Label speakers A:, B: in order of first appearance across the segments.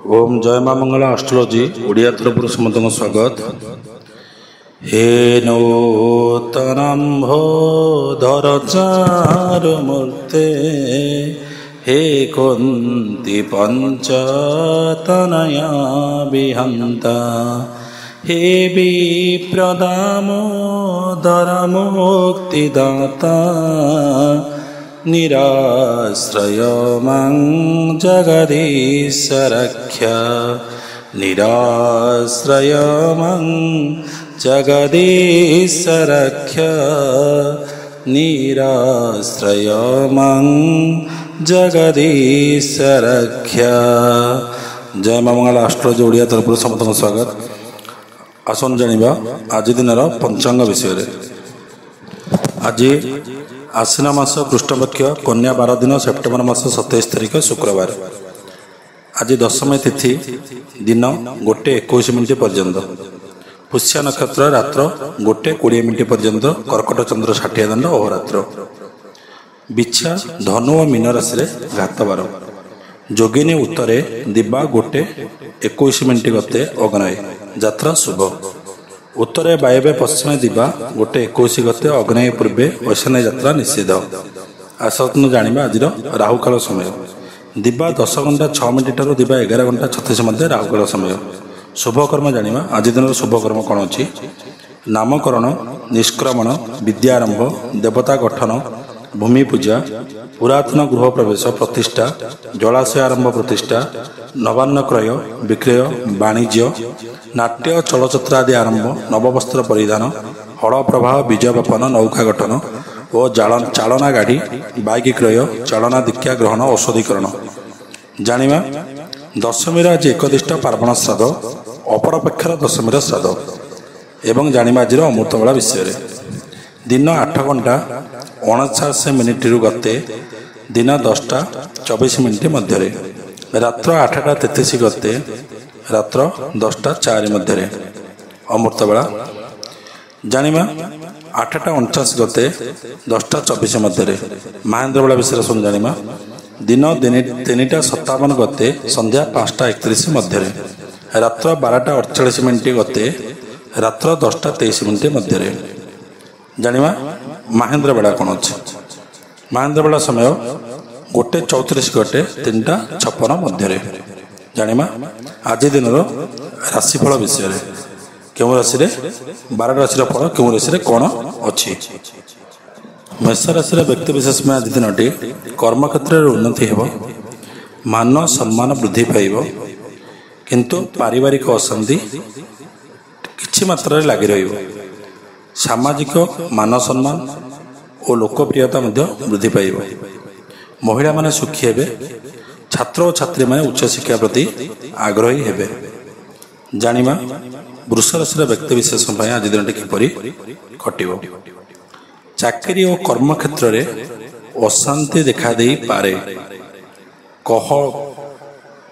A: ओम जय मां मंगला एस्ट्रोलॉजी ओडिया तरफ समस्त स्वागत। हे नूतनम्भो धर चारुमूर्ते हे कुन्ती पंचतनया विहंता हे विप्रदामोदर मुक्तिदाता निराश्रय मां जगदीश रक्ष निराश्रय मां जगदीश रक्ष निराश्रय मां जगदीश रक्ष। जय मां मंगला एस्ट्रोलॉजी ओडिया तरफ समस्त स्वागत। आसन जानिबा आज दिन पंचांग विषय। आज आश्विन मास कृष्णपक्ष कन्या 12 दिन सेप्टेम्बर मास 27 तारिख शुक्रवार। आज दशमी तिथि दिन 1:21 पर्यंत, पुष्य नक्षत्र रात्र 1:20 पर्यंत, कर्कट चंद्र 60 दंड अहोरात्र। बिच्छा धनु और मीन राशि घातबार। जोगिनी उत्तरे दिबा 1:21 गते अग्नय यात्रा शुभ। उत्तरे वायव्य पश्चिम दिबा 1:21 गते अग्नेय पूर्वे वैष्णव यात्रा निषेध। आसतनु जानिबा आज राहुकाल समय। दिबा 10 घंटा 6 मिनिट ठारू दिबा 11 घंटा 36 मध्य राहुकाल समय। शुभकर्म जानिबा आज दिन शुभकर्म कौन अच्छी? नामकरण, निष्क्रमण, विद्यारंभ, देवता गठन, भूमि पूजा, पुरातन गृह प्रवेश प्रतिष्ठा, जलाशय आरंभ प्रतिष्ठा, नवान्न क्रय विक्रय, वाणिज्य, नाट्य चलचित्र आदि आरंभ, नववस्त्र परिधान, हल प्रवाह, बीज बपन, नौका गठन और चालना गाड़ी, बाइक क्रय, चालना दीक्षा ग्रहण, औषधीकरण। जानिबा दशमीर आज एकदिष्ट पार्वण श्राद्ध, अपरपेक्षर दशमीर श्राद्ध एवं जानिबा आज अमृतबेला विषय। दिन 8 घंटा 49 मिनिट गते दिन 10:24 मध्य, रात्र 8:33 गते रात्र 10:04 मध्य अमृतबेला। जानिबा 8:49 गते 10:24 मध्य महेंद्र बेला विषय सुन। जानिबा दिन 3:57 गते संध्या 5:31 मध्य, रात्र 12:48 गते रात्र 10:23 मध्य। जानिबा महेंद्र बेला कौन अच्छे? महेंद्र बेला समय 1:34 गते 3:56 मध्य। जानिबा आज दिन राशिफल विषय। क्यों राशि 12 राशि फल क्यों राशि कौन अच्छी? मेष राशि व्यक्ति विशेष में आज दिन कर्म क्षेत्र में उन्नति हो, मान सम्मान वृद्धि पाइब, किंतु पारिवारिक अशांति किछि मात्रा लगी रहिब। सामाजिक मान सम्मान और लोकप्रियता वृद्धि पाइब। महिला माने सुखी हेबे। छात्र और छात्री माने उच्च शिक्षा प्रति आग्रही हेबे। जानिबा वृष राशि व्यक्ति विशेष आज दिन किपरि कटिबो। चाकरी और कर्म क्षेत्र में अशांति देखा दे पारे।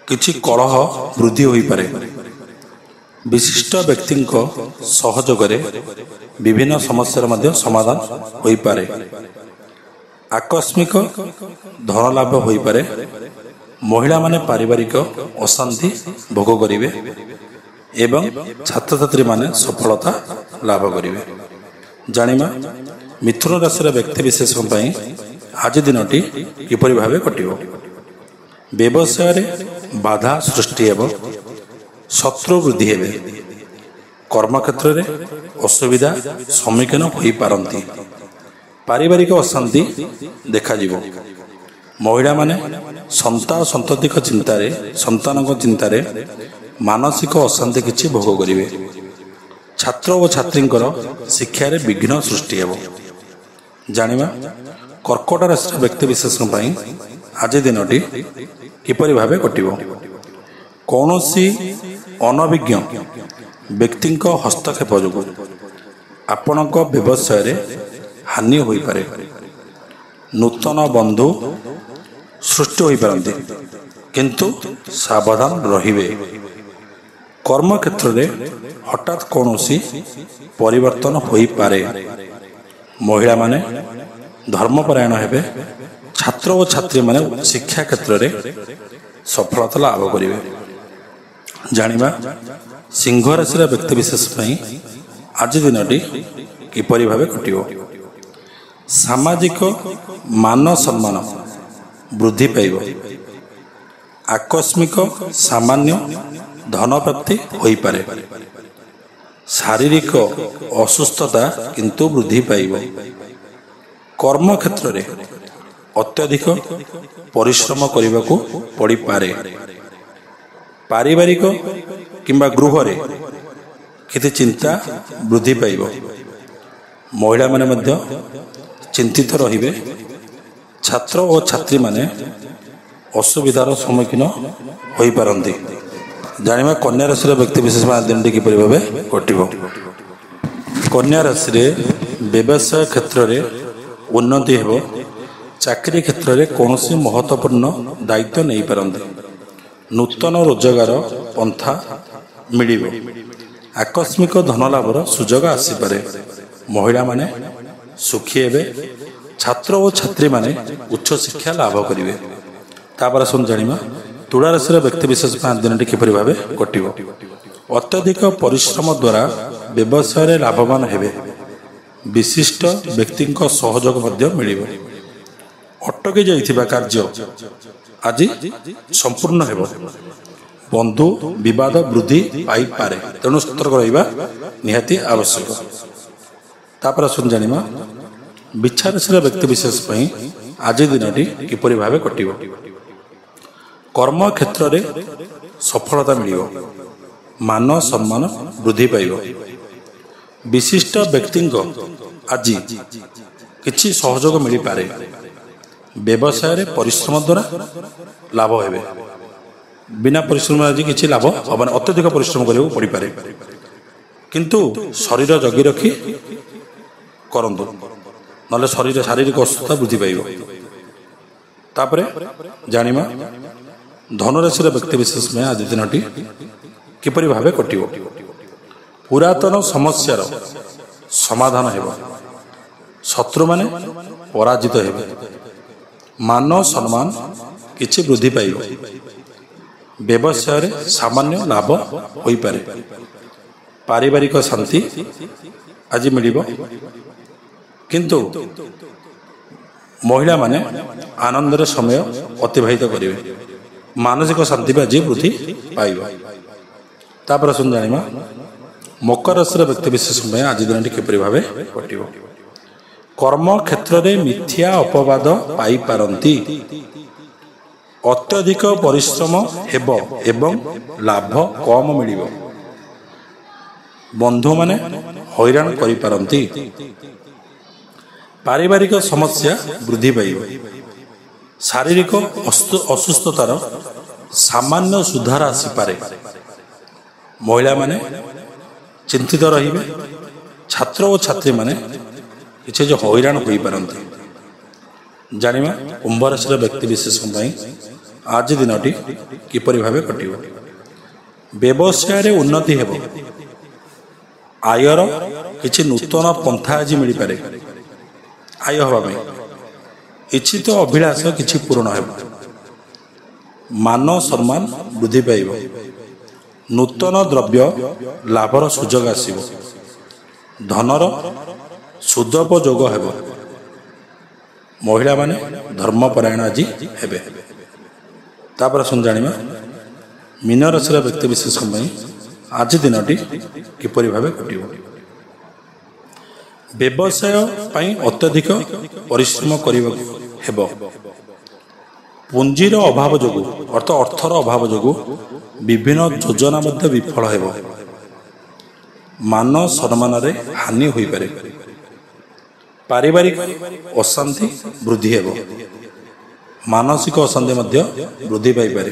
A: किछि कलह वृद्धि होई पारे। विशिष्ट व्यक्ति सहयोग विभिन्न समस्या समाधान होई पारे। आकस्मिक धन लाभ होई पारे। महिला माने पारिवारिक अशांति भोग करिवे एवं छात्र छात्री माने सफलता लाभ करिवे। जानिबा मिथुन राशि व्यक्ति विशेष आज दिनटी किपरि भावे कटिबो। व्यवसाय बाधा सृष्टि हेबो, शत्रु वृद्धि हेबे। कर्म क्षेत्र में असुविधा सम्मुखीन होई पारंती। पारिवारिक अशांति देखा जीवो। महिला माने संततिक चिंतार मानसिक अशांति किछि भोग करिवे। छात्र और छात्री शिक्षा विघ्न सृष्टि हेबो। जानिबा कर्कट राशि व्यक्ति विशेष आज दिनटी किपरि भावे कटिबो। कौनसी अनभिज्ञ व्यक्ति हस्तक्षेप जो आपण व्यवसाय हानि हो पारे। नूतन बंधु सृष्टि हो पारती, किंतु सावधान रहिबे। कर्म क्षेत्र में हठात कौनसी परिवर्तन हो पारे। महिला माने धर्मपरायण हेबे। छात्र और छात्री माने शिक्षा क्षेत्र में सफलता लाभ करेंगे। ଜାଣିବା ସିଂହ ରାଶିର ବ୍ୟକ୍ତିବିଶେଷ ପାଇଁ ଆଜି ଦିନଟି କିପରି ଭାବେ କଟିବ। ସାମାଜିକ ମାନ ସମ୍ମାନ ବୃଦ୍ଧି ପାଇବ। ଆକସ୍ମିକ ସାମାନ୍ୟ ଧନ ପ୍ରାପ୍ତି ହୋଇପାରେ। ଶାରୀରିକ ଅସୁସ୍ଥତା କିନ୍ତୁ ବୃଦ୍ଧି ପାଇବ। କର୍ମକ୍ଷେତ୍ରରେ ଅତ୍ୟଧିକ ପରିଶ୍ରମ କରିବାକୁ ପଡ଼ିପାରେ। ପାରିବାରିକ କିମ୍ବା ଗୃହରେ କିଛି ଚିନ୍ତା ବୃଦ୍ଧି ପାଇବ। ମହିଳାମାନେ ମଧ୍ୟ ଚିନ୍ତିତ ରହିବେ। ଛାତ୍ର ଓ ଛାତ୍ରୀମାନେ ଅସୁବିଧାର ସମ୍ମୁଖୀନ ହୋଇପାରନ୍ତି। ଜାଣିବା କନ୍ୟା ରାଶିର ବ୍ୟକ୍ତିବିଶେଷ ଦିନଟି କିପରି ଭାବେ କଟିବ। କନ୍ୟା ରାଶିରେ ବ୍ୟବସାୟ କ୍ଷେତ୍ରରେ ଉନ୍ନତି ହେବ। ଚାକିରୀ କ୍ଷେତ୍ରରେ କୌଣସି ମହତ୍ତ୍ୱପୂର୍ଣ୍ଣ ଦାୟିତ୍ୱ ନେଇପାରନ୍ତି। ନୂତନ ରୋଜଗାର ପନ୍ଥା ମିଳିବ। ଆକସ୍ମିକ ଧନଲାଭର ସୁଯୋଗ ଆସିପାରେ। ମହିଳାମାନେ ସୁଖୀ ହେବେ। ଛାତ୍ର ଓ ଛାତ୍ରୀମାନେ ଉଚ୍ଚଶିକ୍ଷା ଲାଭ କରିବେ। ତାପରେ ଆସନ୍ତୁ ଜାଣିବା ତୁଳା ରାଶିର ବ୍ୟକ୍ତିବିଶେଷ ପାଇଁ ଦିନଟି କିପରି ଭାବେ କଟିବ। ଅତ୍ୟଧିକ ପରିଶ୍ରମ ଦ୍ୱାରା ବ୍ୟବସାୟରେ ଲାଭବାନ ହେବେ। ବିଶିଷ୍ଟ ବ୍ୟକ୍ତିଙ୍କ ସହଯୋଗ ମଧ୍ୟ ମିଳିବ। ଅଟକି ଯାଇଥିବା କାର୍ଯ୍ୟ ଆଜି ସମ୍ପୂର୍ଣ୍ଣ ହେବ। ବନ୍ଧୁ ବିବାଦ ବୃଦ୍ଧି ପାଇପାରେ, ତେଣୁ ସତର୍କ ରହିବା ନିହାତି ଆବଶ୍ୟକ। ତାପରେ ଆସନ୍ତୁ ଜାଣିବା ବିଛା ରାଶିର ବ୍ୟକ୍ତିବିଶେଷ ପାଇଁ ଆଜି ଦିନଟି କିପରି ଭାବେ କଟିବ। କର୍ମକ୍ଷେତ୍ରରେ ସଫଳତା ମିଳିବ। ମାନ ସମ୍ମାନ ବୃଦ୍ଧି ପାଇବ। ବିଶିଷ୍ଟ ବ୍ୟକ୍ତିଙ୍କ ଆଜି କିଛି ସହଯୋଗ ମିଳିପାରେ। ବ୍ୟବସାୟରେ ପରିଶ୍ରମ ଦ୍ୱାରା ଲାଭ ହେବେ। ବିନା ପରିଶ୍ରମରେ ଆଜି କିଛି ଲାଭ ହେବନି। ଅତ୍ୟଧିକ ପରିଶ୍ରମ କରିବାକୁ ପଡ଼ିପାରେ, କିନ୍ତୁ ଶରୀର ଜଗି ରଖି କରନ୍ତୁ, ନହେଲେ ଶାରୀରିକ ଅସୁସ୍ଥତା ବୃଦ୍ଧି ପାଇବ। ତାପରେ ଜାଣିବା ଧନୁରାଶିର ବ୍ୟକ୍ତିବିଶେଷ ପାଇଁ ଆଜି ଦିନଟି କିପରି ଭାବେ କଟିବ। ପୁରାତନ ସମସ୍ୟାର ସମାଧାନ ହେବ। ଶତ୍ରୁମାନେ ପରାଜିତ ହେବେ। ମାନ ସମ୍ମାନ କିଛି ବୃଦ୍ଧି ପାଇବ। ବ୍ୟବସାୟରେ ସାମାନ୍ୟ ଲାଭ ହୋଇପାରେ। ପାରିବାରିକ ଶାନ୍ତି ଆଜି ମିଳିବ, କିନ୍ତୁ ମହିଳାମାନେ ଆନନ୍ଦରେ ସମୟ ଅତିବାହିତ କରିବେ। ମାନସିକ ଶାନ୍ତି ବି ଆଜି ବୃଦ୍ଧି ପାଇବ। ତାପରେ ଆସନ୍ତୁ ଜାଣିବା ମକର ରାଶିର ବ୍ୟକ୍ତିବିଶେଷ ପାଇଁ ଆଜି ଦିନଟି କିପରି ଭାବେ କଟିବ। କର୍ମକ୍ଷେତ୍ରରେ ମିଥ୍ୟା ଅପବାଦ ପାଇପାରନ୍ତି। ଅତ୍ୟଧିକ ପରିଶ୍ରମ ହେବ ଏବଂ ଲାଭ କମ ମିଳିବ। ବନ୍ଧୁମାନେ ହଇରାଣ କରିପାରନ୍ତି। ପାରିବାରିକ ସମସ୍ୟା ବୃଦ୍ଧି ପାଇବ। ଶାରୀରିକ ଅସୁସ୍ଥତାର ସାମାନ୍ୟ ସୁଧାର ଆସିପାରେ। ମହିଳାମାନେ ଚିନ୍ତିତ ରହିବେ। ଛାତ୍ର ଓ ଛାତ୍ରୀମାନେ କିଛି ହଇରାଣ ହୋଇପାରନ୍ତି। ଜାଣିବା କୁମ୍ଭ ରାଶିର ବ୍ୟକ୍ତିବିଶେଷ ପାଇଁ ଆଜି ଦିନଟି କିପରି ଭାବେ କଟିବ। ବ୍ୟବସାୟରେ ଉନ୍ନତି ହେବ। ଆୟର କିଛି ନୂତନ ପନ୍ଥା ଆଜି ମିଳିପାରେ। ଆୟ ହେବା ପାଇଁ ଇଚ୍ଛିତ ଅଭିଳାଷ କିଛି ପୂରଣ ହେବ। ମାନ ସମ୍ମାନ ବୃଦ୍ଧି ପାଇବ। ନୂତନ ଦ୍ରବ୍ୟ ଲାଭର ସୁଯୋଗ ଆସିବ। ଧନର ସୁଦପଯୋଗ ହେବ। ମହିଳାମାନେ ଧର୍ମପରାୟଣ ଆଜି ହେବେ। ତାପରେ ଆସନ୍ତୁ ଜାଣିବା ମୀନ ରାଶିର ବ୍ୟକ୍ତିବିଶେଷ ପାଇଁ ଆଜି ଦିନଟି କିପରି ଭାବେ କଟିବ। ବ୍ୟବସାୟ ପାଇଁ ଅତ୍ୟଧିକ ପରିଶ୍ରମ କରିବାକୁ ହେବ। ପୁଞ୍ଜିର ଅଭାବ ଯୋଗୁଁ ଅର୍ଥର ଅଭାବ ଯୋଗୁଁ ବିଭିନ୍ନ ଯୋଜନା ମଧ୍ୟ ବିଫଳ ହେବ। ମାନ ସମ୍ମାନରେ ହାନି ହୋଇପାରେ। ପାରିବାରିକ ଅଶାନ୍ତି ବୃଦ୍ଧି ହେବ। ମାନସିକ ଅଶାନ୍ତି ମଧ୍ୟ ବୃଦ୍ଧି ପାଇପାରେ।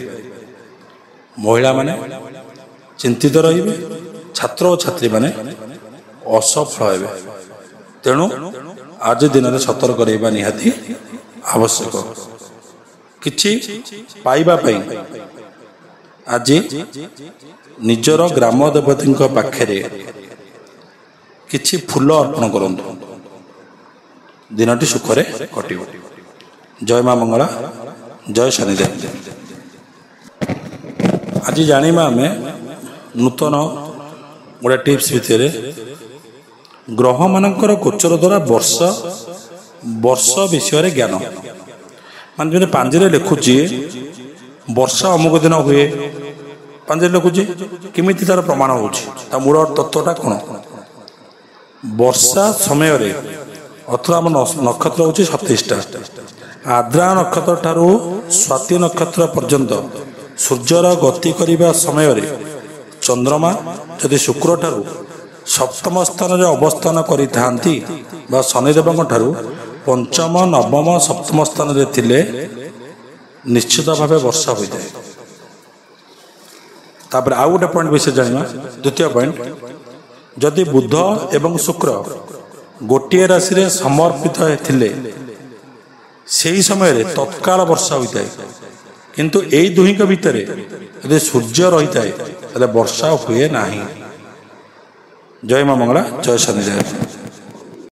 A: ମହିଳାମାନେ ଚିନ୍ତିତ ରହିବେ। ଛାତ୍ର ଓ ଛାତ୍ରୀମାନେ ଅସଫଳ ହେବେ। ତେଣୁ ଆଜି ଦିନରେ ସତର୍କ ରହିବା ନିହାତି ଆବଶ୍ୟକ। କିଛି ପାଇବା ପାଇଁ ଆଜି ନିଜର ଗ୍ରାମ ଦେବତୀଙ୍କ ପାଖରେ କିଛି ଫୁଲ ଅର୍ପଣ କରନ୍ତୁ। ଦିନଟି ସୁଖରେ କଟିବ। ଜୟ ମା ମଙ୍ଗଳା, ଜୟ ଶନିଦେବ। ଆଜି ଜାଣିବା ଆମେ ନୂତନ ଗୋଟେ ଟିପ୍ସ ଭିତରେ ଗ୍ରହମାନଙ୍କର ଗୋଚର ଦ୍ୱାରା ବର୍ଷ ବିଷୟରେ ଜ୍ଞାନ, ମାନେ ଯେମିତି ପାଞ୍ଜିରେ ଲେଖୁଛି ବର୍ଷା ଅମୁକ ଦିନ ହୁଏ, ପାଞ୍ଜିରେ ଲେଖୁଛି, କେମିତି ତାର ପ୍ରମାଣ ହେଉଛି, ତା ମୂଳ ତତ୍ତ୍ୱଟା କ'ଣ? ବର୍ଷା ସମୟରେ ଅଥବା ଆମ ନକ୍ଷତ୍ର ହେଉଛି 37ଟା। ଆଦ୍ରା ନକ୍ଷତ୍ର ଠାରୁ ସ୍ୱାତି ନକ୍ଷତ୍ର ପର୍ଯ୍ୟନ୍ତ ସୂର୍ଯ୍ୟର ଗତି କରିବା ସମୟରେ ଚନ୍ଦ୍ରମା ଯଦି ଶୁକ୍ର ଠାରୁ ସପ୍ତମ ସ୍ଥାନରେ ଅବସ୍ଥାନ କରିଥାନ୍ତି ବା ଶନିଦେବଙ୍କ ଠାରୁ ପଞ୍ଚମ ନବମ ସପ୍ତମ ସ୍ଥାନରେ ଥିଲେ ନିଶ୍ଚିତ ଭାବେ ବର୍ଷା ହୋଇଥାଏ। ତାପରେ ଆଉ ଗୋଟେ ପଏଣ୍ଟ ବିଷୟ ଜାଣିବା। ଦ୍ୱିତୀୟ ପଏଣ୍ଟ, ଯଦି ବୁଧ ଏବଂ ଶୁକ୍ର ଗୋଟିଏ ରାଶିରେ ସମର୍ପିତ ଥିଲେ ସେହି ସମୟରେ ତତ୍କାଳ ବର୍ଷା ହୋଇଥାଏ, କିନ୍ତୁ ଏଇ ଦୁହିଁଙ୍କ ଭିତରେ ଯଦି ସୂର୍ଯ୍ୟ ରହିଥାଏ ତାହେଲେ ବର୍ଷା ହୁଏ ନାହିଁ। ଜୟ ମା ମଙ୍ଗଳା, ଜୟ ଶନିଦେବ।